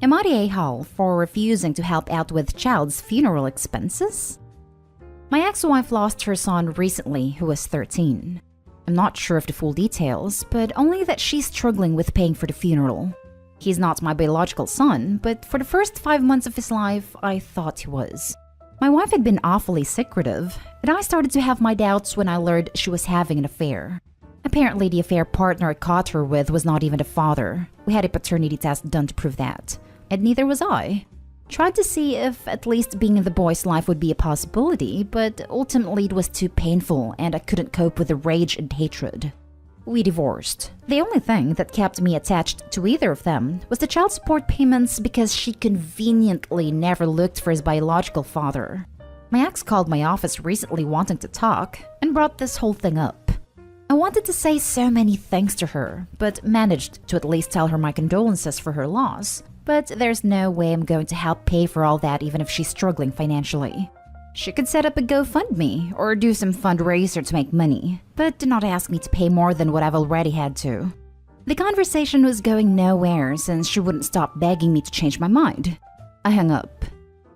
Am I the a-hole for refusing to help out with child's funeral expenses? My ex-wife lost her son recently, who was 13. I'm not sure of the full details, but only that she's struggling with paying for the funeral. He's not my biological son, but for the first 5 months of his life, I thought he was. My wife had been awfully secretive, and I started to have my doubts when I learned she was having an affair. Apparently, the affair partner I caught her with was not even the father. We had a paternity test done to prove that. And neither was I. Tried to see if at least being in the boy's life would be a possibility, but ultimately it was too painful and I couldn't cope with the rage and hatred. We divorced. The only thing that kept me attached to either of them was the child support payments because she conveniently never looked for his biological father. My ex called my office recently wanting to talk and brought this whole thing up. I wanted to say so many things to her, but managed to at least tell her my condolences for her loss. But there's no way I'm going to help pay for all that even if she's struggling financially. She could set up a GoFundMe or do some fundraiser to make money, but do not ask me to pay more than what I've already had to. The conversation was going nowhere since she wouldn't stop begging me to change my mind. I hung up.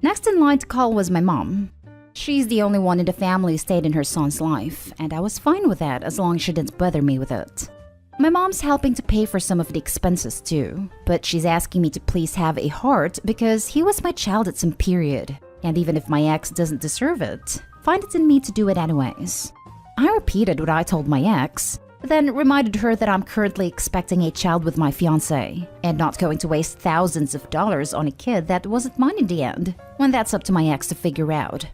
Next in line to call was my mom. She's the only one in the family who stayed in her son's life, and I was fine with that as long as she didn't bother me with it. My mom's helping to pay for some of the expenses too, but she's asking me to please have a heart because he was my child at some period, and even if my ex doesn't deserve it, find it in me to do it anyways. I repeated what I told my ex, then reminded her that I'm currently expecting a child with my fiancé, and not going to waste thousands of dollars on a kid that wasn't mine in the end, when that's up to my ex to figure out.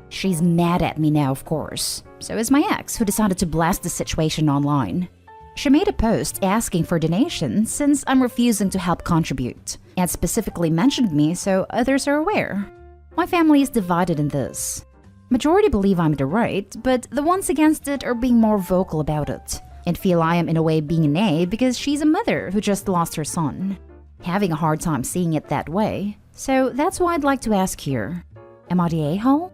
She's mad at me now, of course. So is my ex, who decided to blast the situation online. She made a post asking for donations since I'm refusing to help contribute, and specifically mentioned me so others are aware. My family is divided in this. Majority believe I'm in the right, but the ones against it are being more vocal about it, and feel I am in a way being an A because she's a mother who just lost her son. Having a hard time seeing it that way, so that's why I'd like to ask here. Am I the a-hole?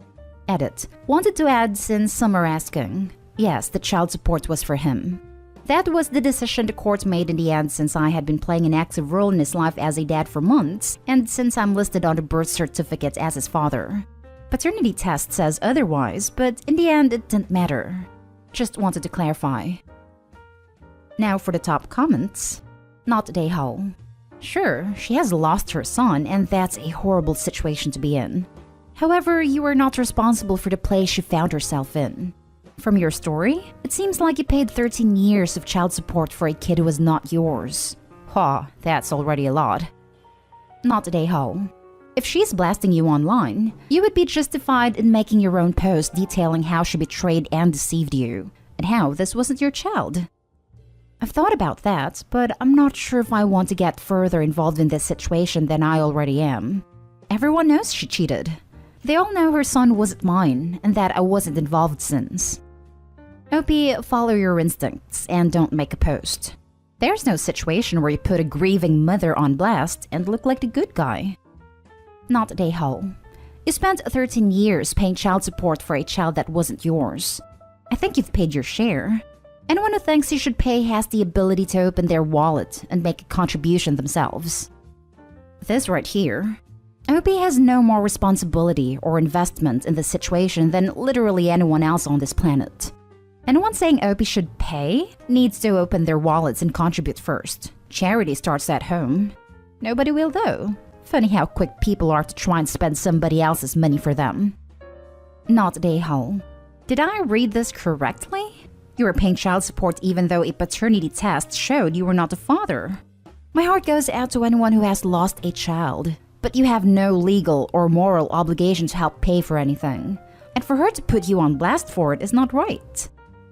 Edit. Wanted to add since some are asking. Yes, the child support was for him. That was the decision the court made in the end since I had been playing an active role in his life as a dad for months, and since I'm listed on the birth certificate as his father. Paternity test says otherwise, but in the end it didn't matter. Just wanted to clarify. Now for the top comments. Not the a-hole. Sure, she has lost her son, and that's a horrible situation to be in. However, you are not responsible for the place she found herself in. From your story, it seems like you paid 13 years of child support for a kid who was not yours. That's already a lot. Not the a-hole. If she's blasting you online, you would be justified in making your own post detailing how she betrayed and deceived you, and how this wasn't your child. I've thought about that, but I'm not sure if I want to get further involved in this situation than I already am. Everyone knows she cheated. They all know her son wasn't mine, and that I wasn't involved since. OP, follow your instincts and don't make a post. There's no situation where you put a grieving mother on blast and look like the good guy. Not the a-hole. You spent 13 years paying child support for a child that wasn't yours. I think you've paid your share. Anyone who thinks you should pay has the ability to open their wallet and make a contribution themselves. This right here. OP has no more responsibility or investment in this situation than literally anyone else on this planet. Anyone saying OP should pay needs to open their wallets and contribute first. Charity starts at home. Nobody will though. Funny how quick people are to try and spend somebody else's money for them. Not the a-hole. Did I read this correctly? You were paying child support even though a paternity test showed you were not the father. My heart goes out to anyone who has lost a child. But you have no legal or moral obligation to help pay for anything. And for her to put you on blast for it is not right.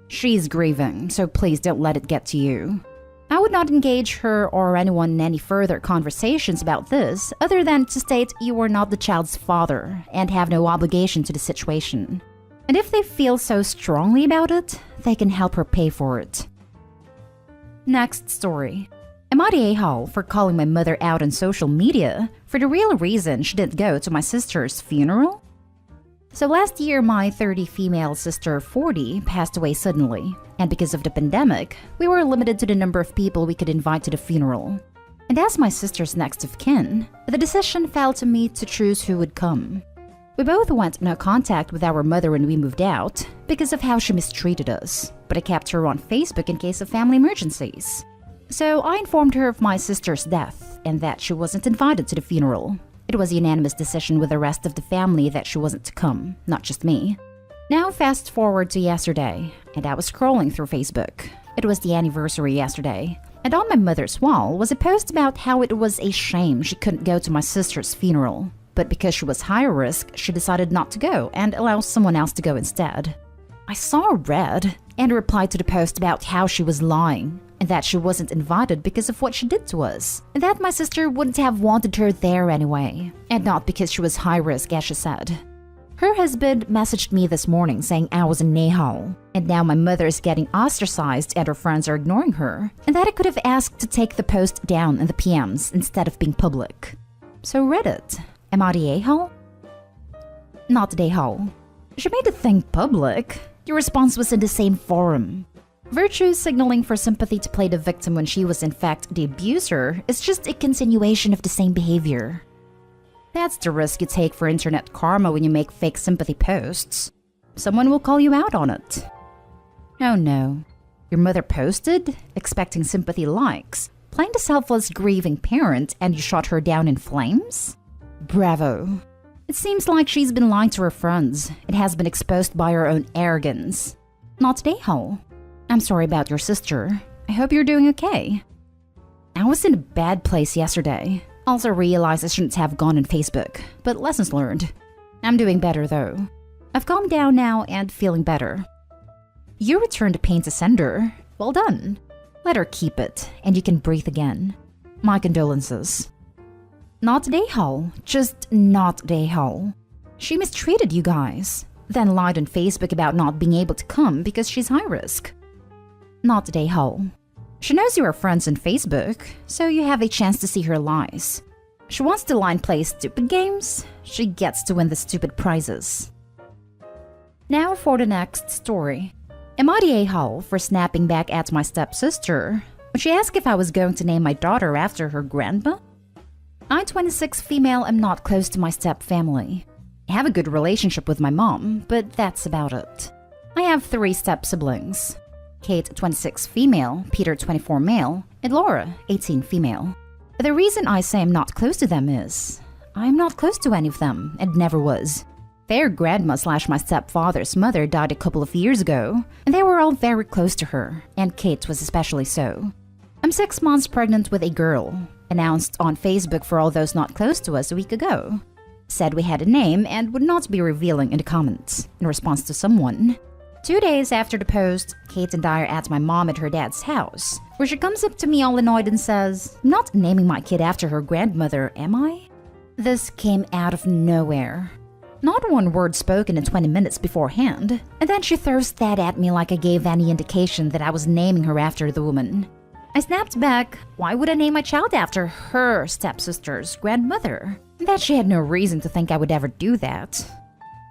She's grieving, so please don't let it get to you. I would not engage her or anyone in any further conversations about this other than to state you are not the child's father and have no obligation to the situation. And if they feel so strongly about it, they can help her pay for it. Next story. Am I the a-hole for calling my mother out on social media for the real reason she didn't go to my sister's funeral? So last year, my 30 female sister 40 passed away suddenly, and because of the pandemic, we were limited to the number of people we could invite to the funeral. And as my sister's next of kin, the decision fell to me to choose who would come. We both went no contact with our mother when we moved out because of how she mistreated us, but I kept her on Facebook in case of family emergencies. So I informed her of my sister's death and that she wasn't invited to the funeral. It was a unanimous decision with the rest of the family that she wasn't to come, not just me. Now fast forward to yesterday, and I was scrolling through Facebook. It was the anniversary yesterday, and on my mother's wall was a post about how it was a shame she couldn't go to my sister's funeral. But because she was high risk, she decided not to go and allow someone else to go instead. I saw red and replied to the post about how she was lying and that she wasn't invited because of what she did to us, and that my sister wouldn't have wanted her there anyway, and not because she was high risk as she said. Her husband messaged me this morning saying I was a nahal, and now my mother is getting ostracized and her friends are ignoring her, and that I could have asked to take the post down in the PMs instead of being public. So Reddit, am I the a-hole? Not the a-hole. She made the thing public. Your response was in the same forum. Virtue signaling for sympathy to play the victim when she was in fact the abuser is just a continuation of the same behavior. That's the risk you take for internet karma when you make fake sympathy posts. Someone will call you out on it. Oh no. Your mother posted, expecting sympathy likes, playing the selfless grieving parent, and you shot her down in flames? Bravo. It seems like she's been lying to her friends. It has been exposed by her own arrogance. Not the a-hole. I'm sorry about your sister. I hope you're doing okay. I was in a bad place yesterday. Also realized I shouldn't have gone on Facebook, but lessons learned. I'm doing better though. I've calmed down now and feeling better. You returned the pain to sender. Well done. Let her keep it, and you can breathe again. My condolences. Not the a-hole, just not the a-hole. She mistreated you guys, then lied on Facebook about not being able to come because she's high risk. Not the a-hole. She knows you are friends on Facebook, so you have a chance to see her lies. She wants to lie and play stupid games. She gets to win the stupid prizes. Now for the next story. Am I the a-hole for snapping back at my stepsister when she asked if I was going to name my daughter after her grandma? I, 26 female, am not close to my step-family. I have a good relationship with my mom, but that's about it. I have 3 step-siblings. Kate, 26 female, Peter, 24 male, and Laura, 18 female. The reason I say I'm not close to them is I'm not close to any of them and never was. Their grandma / my stepfather's mother died a couple of years ago, and they were all very close to her, and Kate was especially so. I'm 6 months pregnant with a girl, announced on Facebook for all those not close to us a week ago. Said we had a name and would not be revealing in the comments in response to someone. 2 days after the post, Kate and I are at my mom at her dad's house, where she comes up to me all annoyed and says, "I'm not naming my kid after her grandmother, am I?" This came out of nowhere. Not one word spoken in 20 minutes beforehand, and then she throws that at me like I gave any indication that I was naming her after the woman. I snapped back, why would I name my child after her stepsister's grandmother? That she had no reason to think I would ever do that.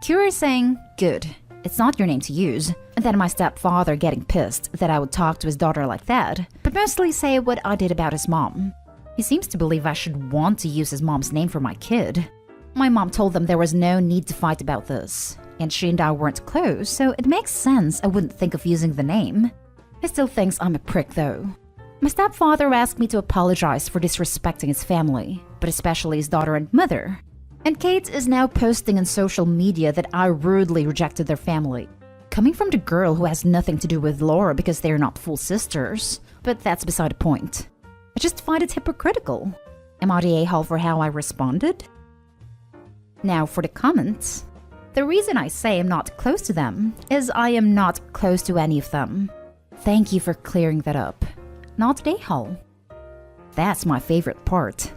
Curious saying, good. It's not your name to use, and then my stepfather getting pissed that I would talk to his daughter like that, but mostly say what I did about his mom. He seems to believe I should want to use his mom's name for my kid. My mom told them there was no need to fight about this, and she and I weren't close, so it makes sense I wouldn't think of using the name. He still thinks I'm a prick though. My stepfather asked me to apologize for disrespecting his family, but especially his daughter and mother. And Kate is now posting on social media that I rudely rejected their family. Coming from the girl who has nothing to do with Laura because they're not full sisters. But that's beside the point. I just find it hypocritical. Am I the a-hole for how I responded? Now for the comments. The reason I say I'm not close to them is I am not close to any of them. Thank you for clearing that up. Not the a-hole. That's my favorite part.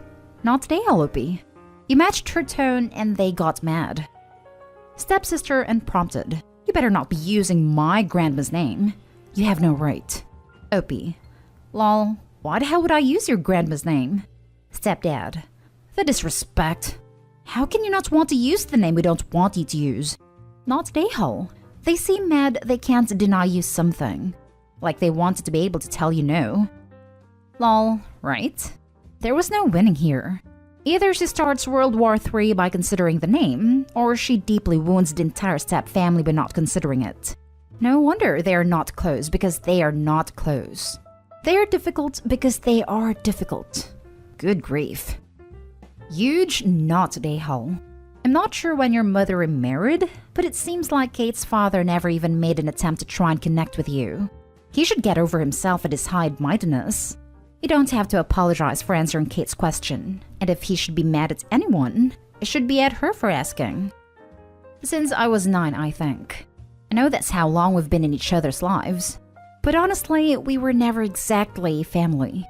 Not the a-hole, Opie. You matched her tone and they got mad. Stepsister and prompted. You better not be using my grandma's name. You have no right. Opie. Lol, why the hell would I use your grandma's name? Stepdad. The disrespect. How can you not want to use the name we don't want you to use? Not the a-hole. They seem mad they can't deny you something. Like they wanted to be able to tell you no. Lol, right? There was no winning here. Either she starts World War III by considering the name, or she deeply wounds the entire Stapp family by not considering it. No wonder they are not close, because they are not close. They are difficult because they are difficult. Good grief. Huge not a-hole. I'm not sure when your mother remarried, but it seems like Kate's father never even made an attempt to try and connect with you. He should get over himself and his high-mindedness. You don't have to apologize for answering Kate's question, and if he should be mad at anyone, it should be at her for asking. Since I was 9, I think. I know that's how long we've been in each other's lives, but honestly, we were never exactly family.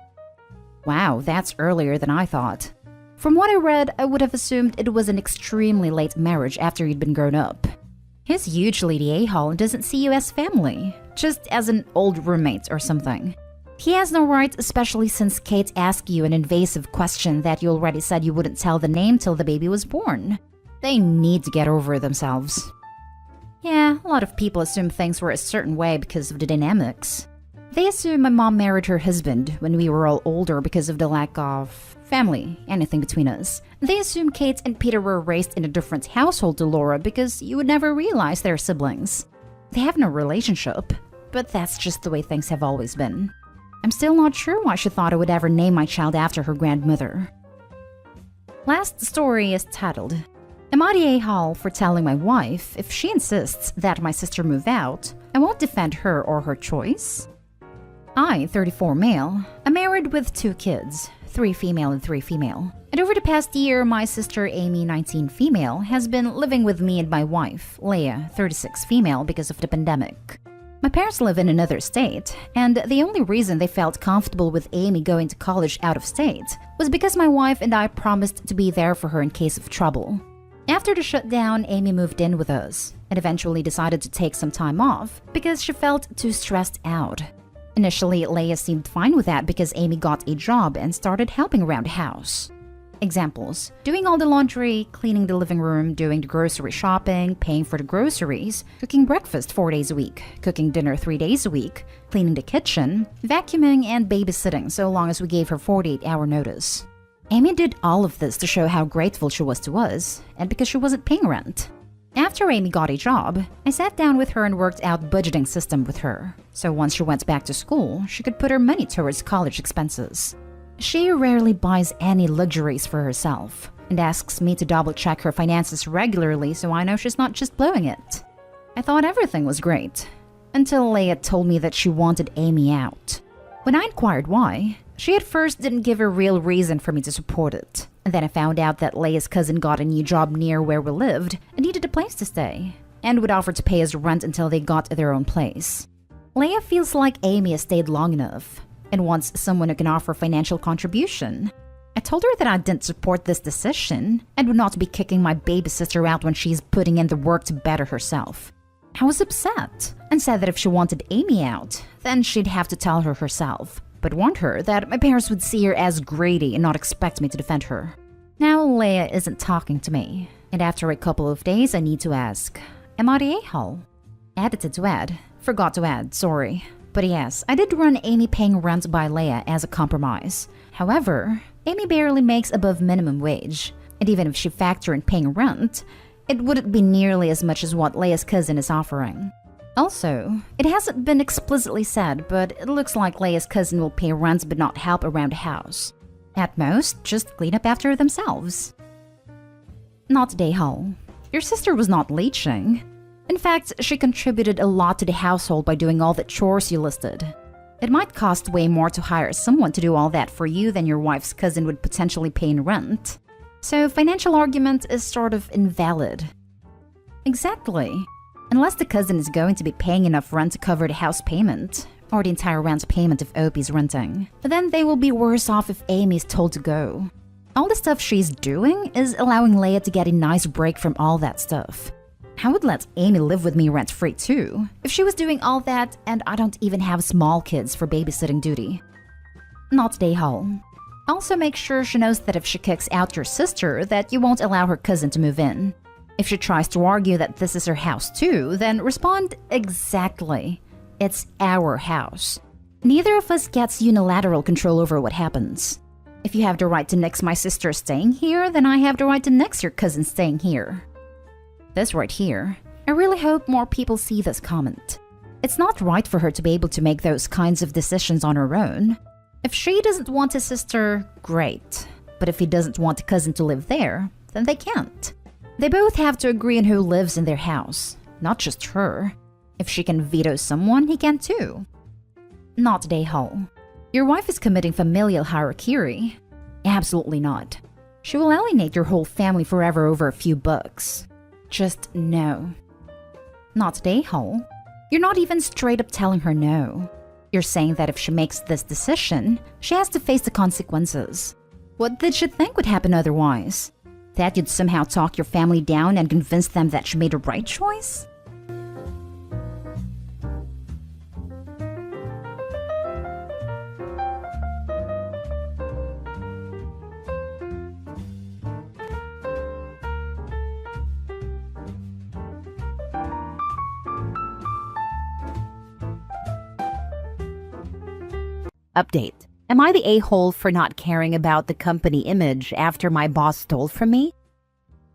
Wow, that's earlier than I thought. From what I read, I would have assumed it was an extremely late marriage after you'd been grown up. He's hugely the a-hole and doesn't see you as family, just as an old roommate or something. He has no right, especially since Kate asked you an invasive question that you already said you wouldn't tell the name till the baby was born. They need to get over themselves. Yeah, a lot of people assume things were a certain way because of the dynamics. They assume my mom married her husband when we were all older because of the lack of family, anything between us. They assume Kate and Peter were raised in a different household to Laura because you would never realize they're siblings. They have no relationship, but that's just the way things have always been. I'm still not sure why she thought I would ever name my child after her grandmother. Last story is titled, Am I the a-hole for telling my wife if she insists that my sister move out, I won't defend her or her choice? I, 34 male, am married with 2 kids, 3 female and 3 female. And over the past year, my sister Amy, 19 female, has been living with me and my wife, Leah, 36 female, because of the pandemic. My parents live in another state, and the only reason they felt comfortable with Amy going to college out of state was because my wife and I promised to be there for her in case of trouble. After the shutdown, Amy moved in with us, and eventually decided to take some time off because she felt too stressed out. Initially, Leah seemed fine with that because Amy got a job and started helping around the house. Examples: doing all the laundry, cleaning the living room, doing the grocery shopping, paying for the groceries, cooking breakfast 4 days a week, cooking dinner 3 days a week, cleaning the kitchen, vacuuming, and babysitting so long as we gave her 48-hour notice. Amy did all of this to show how grateful she was to us, and because she wasn't paying rent. After Amy got a job, I sat down with her and worked out budgeting system with her, so once she went back to school, she could put her money towards college expenses. She rarely buys any luxuries for herself, and asks me to double-check her finances regularly so I know she's not just blowing it. I thought everything was great, until Leah told me that she wanted Amy out. When I inquired why, she at first didn't give a real reason for me to support it. And then I found out that Leah's cousin got a new job near where we lived and needed a place to stay, and would offer to pay us rent until they got their own place. Leah feels like Amy has stayed long enough and wants someone who can offer financial contribution. I told her that I didn't support this decision and would not be kicking my baby sister out when she's putting in the work to better herself. I was upset and said that if she wanted Amy out, then she'd have to tell her herself, but warned her that my parents would see her as greedy and not expect me to defend her. Now Leah isn't talking to me, and after a couple of days I need to ask, am I the a-hole? Edited to add. Forgot to add, sorry. But yes, I did run Amy paying rent by Leah as a compromise. However, Amy barely makes above minimum wage, and even if she factored in paying rent, it wouldn't be nearly as much as what Leah's cousin is offering. Also, it hasn't been explicitly said, but it looks like Leah's cousin will pay rent but not help around the house. At most, just clean up after themselves. Not the a-hole. Your sister was not leeching. In fact, she contributed a lot to the household by doing all the chores you listed. It might cost way more to hire someone to do all that for you than your wife's cousin would potentially pay in rent. So financial argument is sort of invalid. Exactly. Unless the cousin is going to be paying enough rent to cover the house payment, or the entire rent payment if Opie's renting, but then they will be worse off if Amy's told to go. All the stuff she's doing is allowing Leah to get a nice break from all that stuff. I would let Amy live with me rent-free too, if she was doing all that and I don't even have small kids for babysitting duty. Not the a-hole. Also make sure she knows that if she kicks out your sister, that you won't allow her cousin to move in. If she tries to argue that this is her house too, then respond exactly. It's our house. Neither of us gets unilateral control over what happens. If you have the right to nix my sister staying here, then I have the right to nix your cousin staying here. This right here. I really hope more people see this comment. It's not right for her to be able to make those kinds of decisions on her own. If she doesn't want a sister, great. But if he doesn't want a cousin to live there, then they can't. They both have to agree on who lives in their house, not just her. If she can veto someone, he can too. Not a-hole. Your wife is committing familial harakiri. Absolutely not. She will alienate your whole family forever over a few bucks. Just no. Not a-hole. You're not even straight up telling her no. You're saying that if she makes this decision, she has to face the consequences. What did she think would happen otherwise? That you'd somehow talk your family down and convince them that she made the right choice? Update. Am I the a-hole for not caring about the company image after my boss stole from me?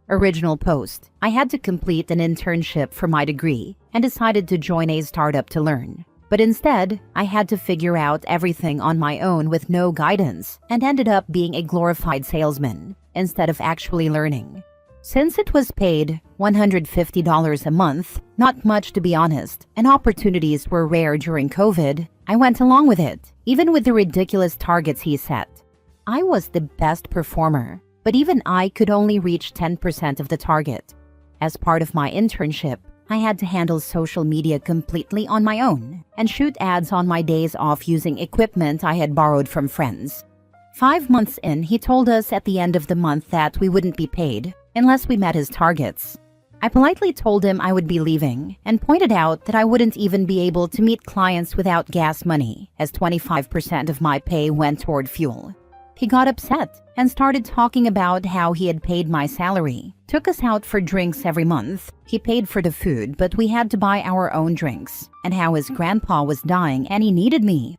Original post. I had to complete an internship for my degree and decided to join a startup to learn. But instead, I had to figure out everything on my own with no guidance and ended up being a glorified salesman instead of actually learning. Since it was paid $150 a month, not much to be honest, and opportunities were rare during COVID, I went along with it, even with the ridiculous targets he set. I was the best performer, but even I could only reach 10% of the target. As part of my internship, I had to handle social media completely on my own and shoot ads on my days off using equipment I had borrowed from friends. 5 months in, he told us at the end of the month that we wouldn't be paid unless we met his targets. I politely told him I would be leaving and pointed out that I wouldn't even be able to meet clients without gas money, as 25% of my pay went toward fuel. He got upset and started talking about how he had paid my salary, took us out for drinks every month. He paid for the food, but we had to buy our own drinks, and how his grandpa was dying and he needed me.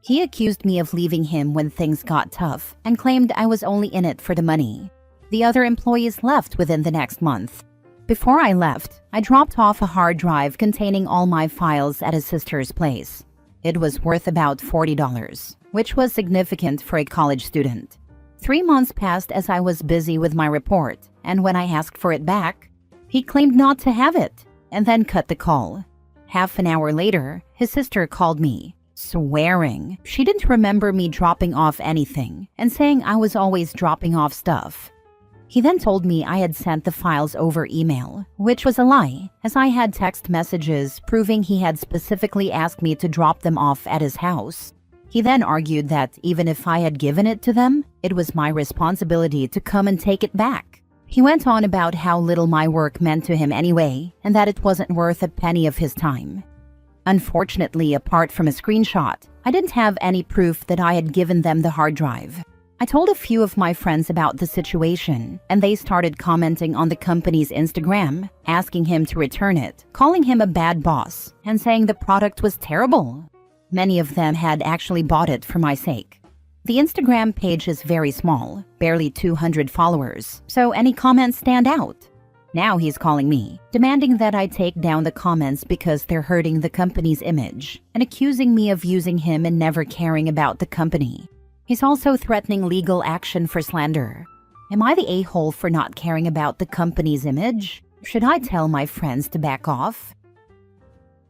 He accused me of leaving him when things got tough and claimed I was only in it for the money. The other employees left within the next month. Before I left, I dropped off a hard drive containing all my files at his sister's place. It was worth about $40, which was significant for a college student. 3 months passed as I was busy with my report, and when I asked for it back, he claimed not to have it, and then cut the call. Half an hour later, his sister called me, swearing she didn't remember me dropping off anything, and saying I was always dropping off stuff. He then told me I had sent the files over email, which was a lie, as I had text messages proving he had specifically asked me to drop them off at his house. He then argued that even if I had given it to them, it was my responsibility to come and take it back. He went on about how little my work meant to him anyway, and that it wasn't worth a penny of his time. Unfortunately, apart from a screenshot, I didn't have any proof that I had given them the hard drive. I told a few of my friends about the situation, and they started commenting on the company's Instagram, asking him to return it, calling him a bad boss, and saying the product was terrible. Many of them had actually bought it for my sake. The Instagram page is very small, barely 200 followers, so any comments stand out. Now he's calling me, demanding that I take down the comments because they're hurting the company's image, and accusing me of using him and never caring about the company. He's also threatening legal action for slander. Am I the a-hole for not caring about the company's image? Should I tell my friends to back off?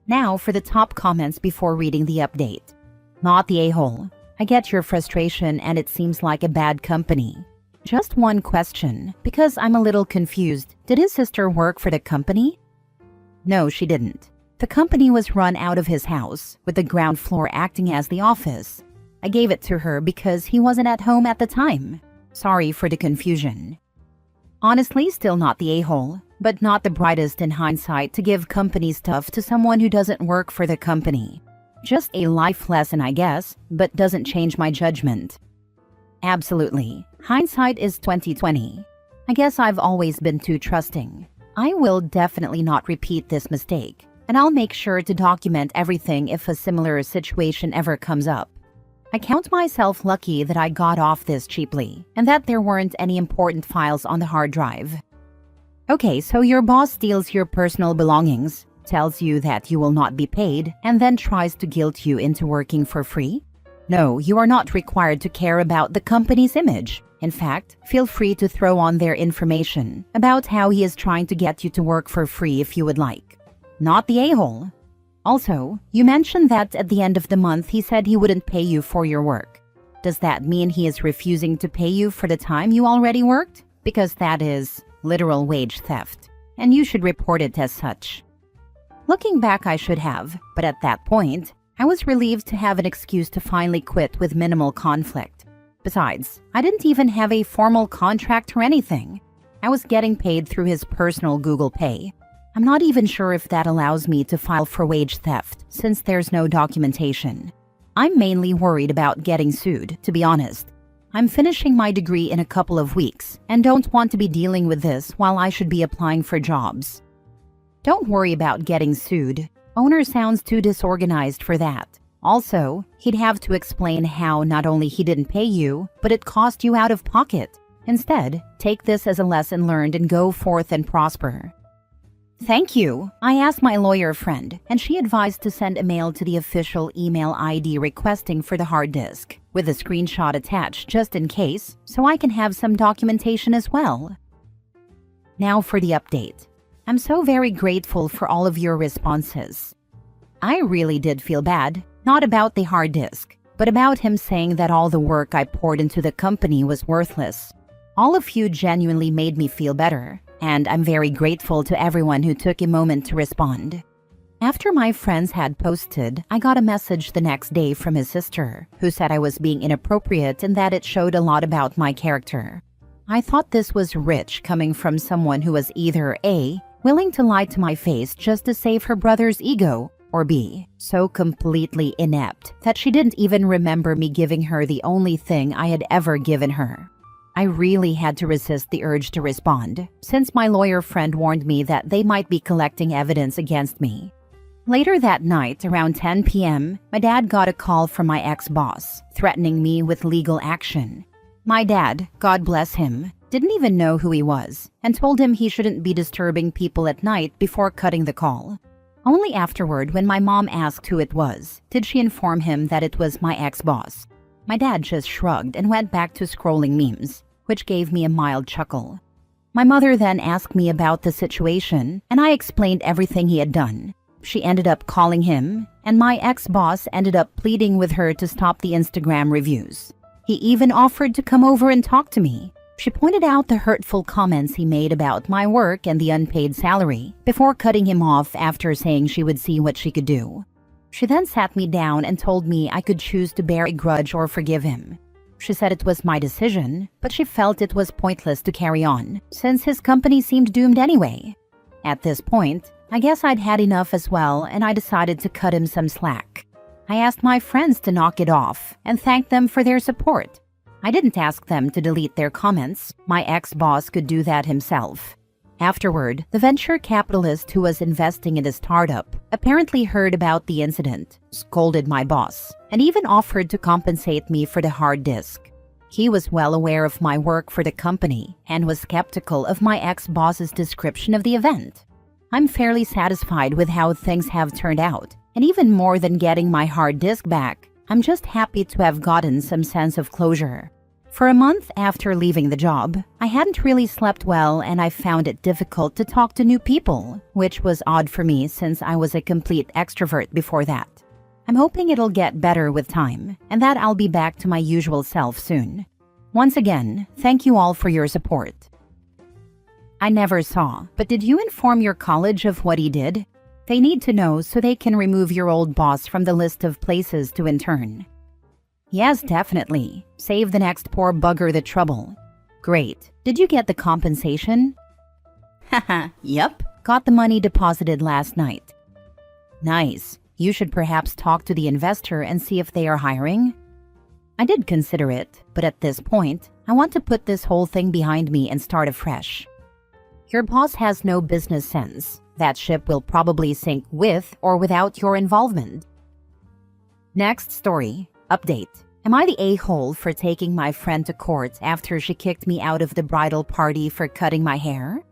Now for the top comments before reading the update. Not the a-hole. I get your frustration and it seems like a bad company. Just one question, because I'm a little confused. Did his sister work for the company? No, she didn't. The company was run out of his house, with the ground floor acting as the office. I gave it to her because he wasn't at home at the time. Sorry for the confusion. Honestly, still not the a-hole, but not the brightest in hindsight to give company stuff to someone who doesn't work for the company. Just a life lesson, I guess, but doesn't change my judgment. Absolutely. Hindsight is 20/20. I guess I've always been too trusting. I will definitely not repeat this mistake, and I'll make sure to document everything if a similar situation ever comes up. I count myself lucky that I got off this cheaply and that there weren't any important files on the hard drive. Okay, so your boss steals your personal belongings, tells you that you will not be paid, and then tries to guilt you into working for free? No, you are not required to care about the company's image. In fact, feel free to throw on their information about how he is trying to get you to work for free if you would like. Not the a-hole. Also, you mentioned that at the end of the month he said he wouldn't pay you for your work. Does that mean he is refusing to pay you for the time you already worked? Because that is literal wage theft, and you should report it as such. Looking back, I should have, but at that point, I was relieved to have an excuse to finally quit with minimal conflict. Besides, I didn't even have a formal contract or anything. I was getting paid through his personal Google Pay. I'm not even sure if that allows me to file for wage theft, since there's no documentation. I'm mainly worried about getting sued, to be honest. I'm finishing my degree in a couple of weeks, and don't want to be dealing with this while I should be applying for jobs. Don't worry about getting sued. Owner sounds too disorganized for that. Also, he'd have to explain how not only he didn't pay you, but it cost you out of pocket. Instead, take this as a lesson learned and go forth and prosper. Thank you. I asked my lawyer friend, and she advised to send a mail to the official email ID requesting for the hard disk, with a screenshot attached just in case, so I can have some documentation as well. Now for the update. I'm so very grateful for all of your responses. I really did feel bad, not about the hard disk, but about him saying that all the work I poured into the company was worthless. All of you genuinely made me feel better, and I'm very grateful to everyone who took a moment to respond. After my friends had posted, I got a message the next day from his sister, who said I was being inappropriate and that it showed a lot about my character. I thought this was rich coming from someone who was either A, willing to lie to my face just to save her brother's ego, or B, so completely inept that she didn't even remember me giving her the only thing I had ever given her. I really had to resist the urge to respond, since my lawyer friend warned me that they might be collecting evidence against me. Later that night, around 10 p.m., my dad got a call from my ex-boss, threatening me with legal action. My dad, God bless him, didn't even know who he was, and told him he shouldn't be disturbing people at night before cutting the call. Only afterward, when my mom asked who it was, did she inform him that it was my ex-boss. My dad just shrugged and went back to scrolling memes, which gave me a mild chuckle. My mother then asked me about the situation, and I explained everything he had done. She ended up calling him, and my ex-boss ended up pleading with her to stop the Instagram reviews. He even offered to come over and talk to me. She pointed out the hurtful comments he made about my work and the unpaid salary, before cutting him off after saying she would see what she could do. She then sat me down and told me I could choose to bear a grudge or forgive him. She said it was my decision, but she felt it was pointless to carry on, since his company seemed doomed anyway. At this point, I guess I'd had enough as well, and I decided to cut him some slack. I asked my friends to knock it off and thanked them for their support. I didn't ask them to delete their comments. My ex-boss could do that himself. Afterward, the venture capitalist who was investing in the startup apparently heard about the incident, scolded my boss, and even offered to compensate me for the hard disk. He was well aware of my work for the company and was skeptical of my ex-boss's description of the event. I'm fairly satisfied with how things have turned out, and even more than getting my hard disk back, I'm just happy to have gotten some sense of closure. For a month after leaving the job, I hadn't really slept well and I found it difficult to talk to new people, which was odd for me since I was a complete extrovert before that. I'm hoping it'll get better with time and that I'll be back to my usual self soon. Once again, thank you all for your support. I never saw, but did you inform your college of what he did? They need to know so they can remove your old boss from the list of places to intern. Yes, definitely. Save the next poor bugger the trouble. Great. Did you get the compensation? Haha, yep. Got the money deposited last night. Nice. You should perhaps talk to the investor and see if they are hiring. I did consider it, but at this point, I want to put this whole thing behind me and start afresh. Your boss has no business sense. That ship will probably sink with or without your involvement. Next story. Update. Am I the a-hole for taking my friend to court after she kicked me out of the bridal party for cutting my hair?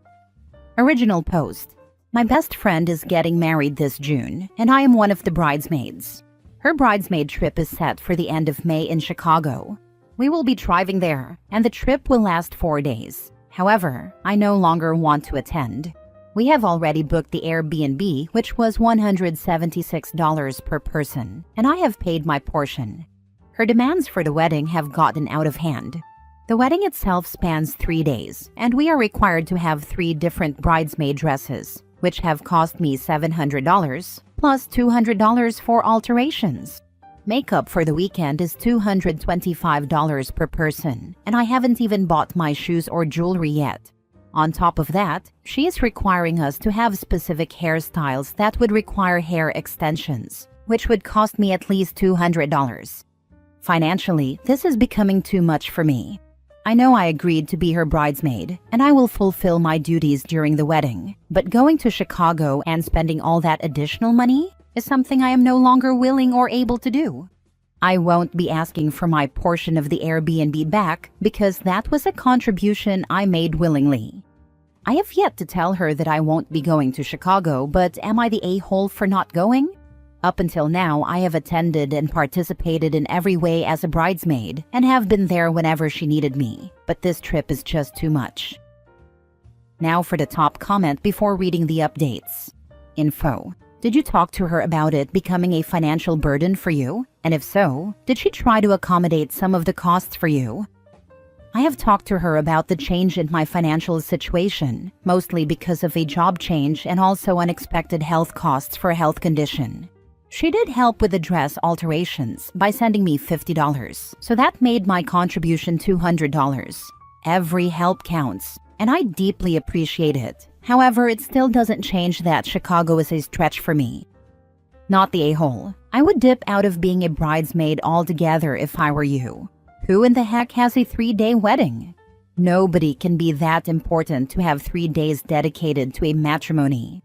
Original post. My best friend is getting married this June, and I am one of the bridesmaids. Her bridesmaid trip is set for the end of May in Chicago. We will be driving there, and the trip will last 4 days. However, I no longer want to attend. We have already booked the Airbnb, which was $176 per person, and I have paid my portion. Her demands for the wedding have gotten out of hand. The wedding itself spans 3 days, and we are required to have 3 different bridesmaid dresses, which have cost me $700, plus $200 for alterations. Makeup for the weekend is $225 per person, and I haven't even bought my shoes or jewelry yet. On top of that, she is requiring us to have specific hairstyles that would require hair extensions, which would cost me at least $200. Financially, this is becoming too much for me. I know I agreed to be her bridesmaid, and I will fulfill my duties during the wedding, but going to Chicago and spending all that additional money is something I am no longer willing or able to do. I won't be asking for my portion of the Airbnb back because that was a contribution I made willingly. I have yet to tell her that I won't be going to Chicago, but am I the a-hole for not going? Up until now, I have attended and participated in every way as a bridesmaid and have been there whenever she needed me, but this trip is just too much. Now for the top comment before reading the updates. Info. Did you talk to her about it becoming a financial burden for you? And if so, did she try to accommodate some of the costs for you? I have talked to her about the change in my financial situation, mostly because of a job change and also unexpected health costs for a health condition. She did help with the dress alterations by sending me $50, so that made my contribution $200. Every help counts, and I deeply appreciate it. However, it still doesn't change that Chicago is a stretch for me. Not the a-hole. I would dip out of being a bridesmaid altogether if I were you. Who in the heck has a 3-day wedding? Nobody can be that important to have 3 days dedicated to a matrimony.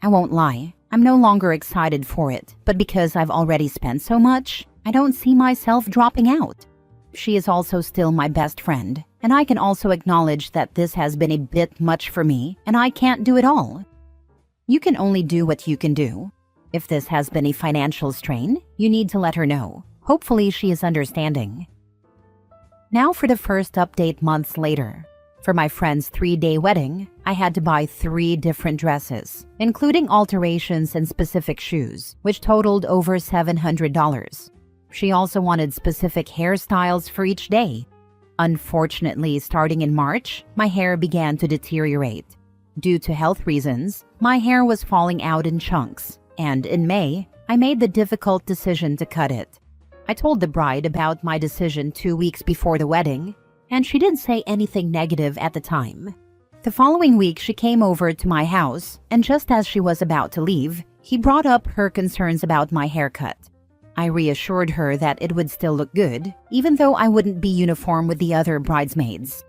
I won't lie, I'm no longer excited for it, but because I've already spent so much, I don't see myself dropping out. She is also still my best friend, and I can also acknowledge that this has been a bit much for me, and I can't do it all. You can only do what you can do. If this has been a financial strain, you need to let her know. Hopefully she is understanding. Now for the first update months later. For my friend's 3-day wedding, I had to buy 3 different dresses, including alterations and specific shoes, which totaled over $700. She also wanted specific hairstyles for each day. Unfortunately, starting in March, my hair began to deteriorate. Due to health reasons, my hair was falling out in chunks, and in May, I made the difficult decision to cut it. I told the bride about my decision 2 weeks before the wedding, and she didn't say anything negative at the time. The following week, she came over to my house, and just as she was about to leave, he brought up her concerns about my haircut. I reassured her that it would still look good, even though I wouldn't be uniform with the other bridesmaids.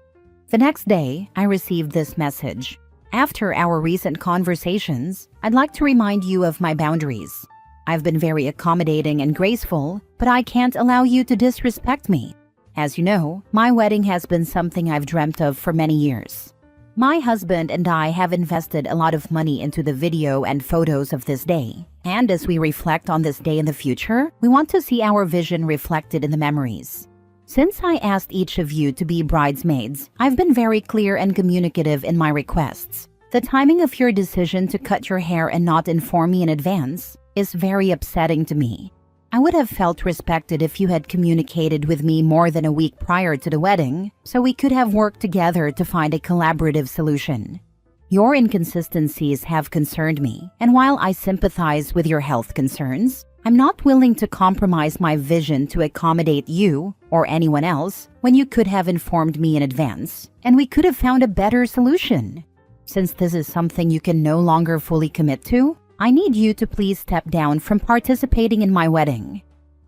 The next day, I received this message. After our recent conversations, I'd like to remind you of my boundaries. I've been very accommodating and graceful, but I can't allow you to disrespect me. As you know, my wedding has been something I've dreamt of for many years. My husband and I have invested a lot of money into the video and photos of this day, and as we reflect on this day in the future, we want to see our vision reflected in the memories. Since I asked each of you to be bridesmaids, I've been very clear and communicative in my requests. The timing of your decision to cut your hair and not inform me in advance is very upsetting to me. I would have felt respected if you had communicated with me more than a week prior to the wedding, so we could have worked together to find a collaborative solution. Your inconsistencies have concerned me, and while I sympathize with your health concerns, I'm not willing to compromise my vision to accommodate you or anyone else when you could have informed me in advance, and we could have found a better solution. Since this is something you can no longer fully commit to, I need you to please step down from participating in my wedding.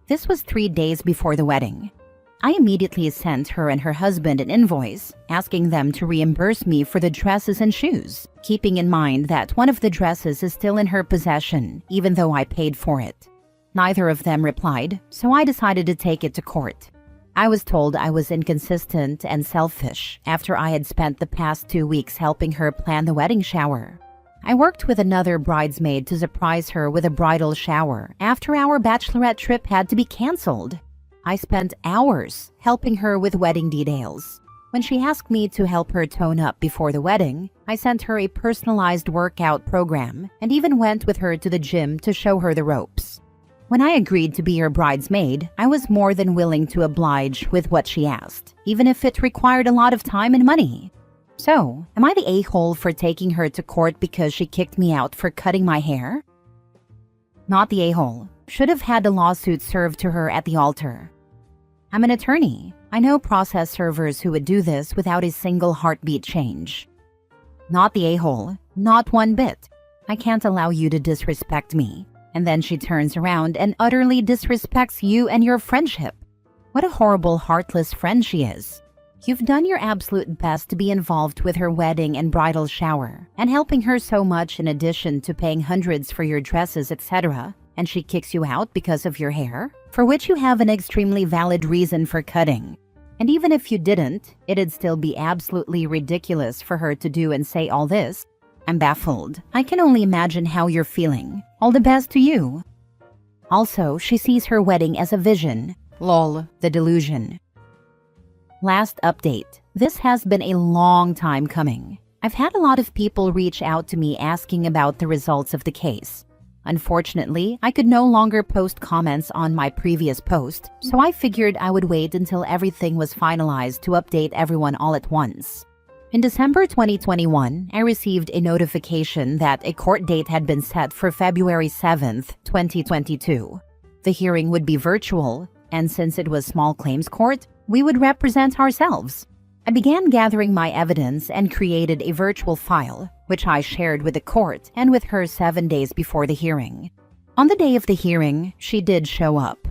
This was 3 days before the wedding. I immediately sent her and her husband an invoice, asking them to reimburse me for the dresses and shoes, keeping in mind that one of the dresses is still in her possession, even though I paid for it. Neither of them replied, so I decided to take it to court. I was told I was inconsistent and selfish after I had spent the past 2 weeks helping her plan the wedding shower. I worked with another bridesmaid to surprise her with a bridal shower after our bachelorette trip had to be canceled. I spent hours helping her with wedding details. When she asked me to help her tone up before the wedding, I sent her a personalized workout program and even went with her to the gym to show her the ropes. When I agreed to be her bridesmaid, I was more than willing to oblige with what she asked, even if it required a lot of time and money. So, am I the a-hole for taking her to court because she kicked me out for cutting my hair? Not the a-hole. Should have had a lawsuit served to her at the altar. I'm an attorney. I know process servers who would do this without a single heartbeat change. Not the a-hole. Not one bit. I can't allow you to disrespect me. And then she turns around and utterly disrespects you and your friendship. What a horrible, heartless friend she is. You've done your absolute best to be involved with her wedding and bridal shower, and helping her so much in addition to paying hundreds for your dresses, etc., and she kicks you out because of your hair, for which you have an extremely valid reason for cutting. And even if you didn't, it'd still be absolutely ridiculous for her to do and say all this. I'm baffled. I can only imagine how you're feeling. All the best to you. Also, she sees her wedding as a vision. Lol, the delusion. Last update. This has been a long time coming. I've had a lot of people reach out to me asking about the results of the case. Unfortunately, I could no longer post comments on my previous post, so I figured I would wait until everything was finalized to update everyone all at once. In December 2021, I received a notification that a court date had been set for February 7th, 2022. The hearing would be virtual, and since it was small claims court, we would represent ourselves. I began gathering my evidence and created a virtual file, which I shared with the court and with her 7 days before the hearing. On the day of the hearing, she did show up.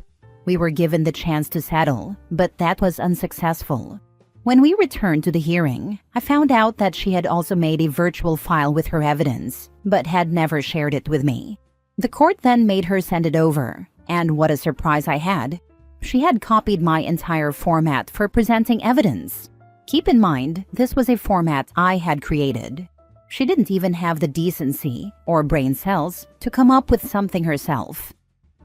We were given the chance to settle, but that was unsuccessful. When we returned to the hearing, I found out that she had also made a virtual file with her evidence, but had never shared it with me. The court then made her send it over, and what a surprise I had. She had copied my entire format for presenting evidence. Keep in mind, this was a format I had created. She didn't even have the decency, or brain cells, to come up with something herself.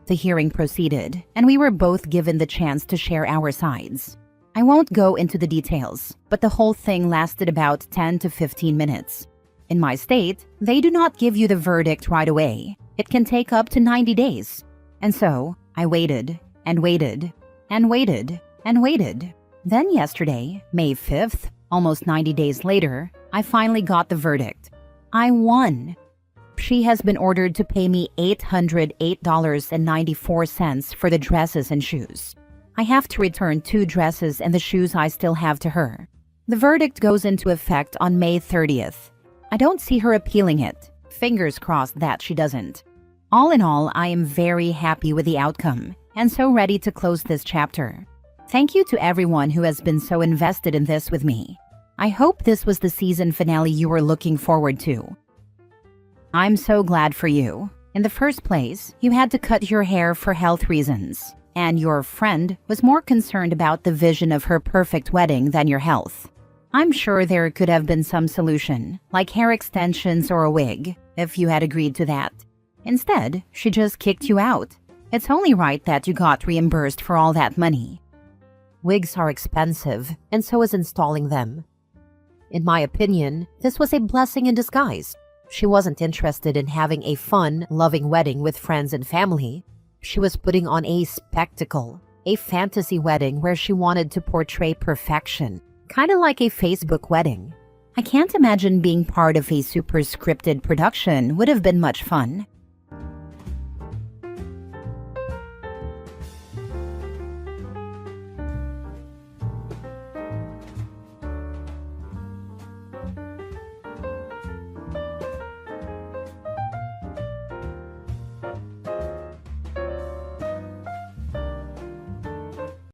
The hearing proceeded, and we were both given the chance to share our sides. I won't go into the details, but the whole thing lasted about 10 to 15 minutes. In my state, they do not give you the verdict right away. It can take up to 90 days. And so, I waited, and waited, and waited, and waited. Then yesterday, May 5th, almost 90 days later, I finally got the verdict. I won. She has been ordered to pay me $808.94 for the dresses and shoes. I have to return 2 dresses and the shoes I still have to her. The verdict goes into effect on May 30th. I don't see her appealing it. Fingers crossed that she doesn't. All in all, I am very happy with the outcome and so ready to close this chapter. Thank you to everyone who has been so invested in this with me. I hope this was the season finale you were looking forward to. I'm so glad for you. In the first place, you had to cut your hair for health reasons, and your friend was more concerned about the vision of her perfect wedding than your health. I'm sure there could have been some solution, like hair extensions or a wig, if you had agreed to that. Instead, she just kicked you out. It's only right that you got reimbursed for all that money. Wigs are expensive, and so is installing them. In my opinion, this was a blessing in disguise. She wasn't interested in having a fun, loving wedding with friends and family. She was putting on a spectacle, a fantasy wedding where she wanted to portray perfection, kind of like a Facebook wedding. I can't imagine being part of a super scripted production would have been much fun.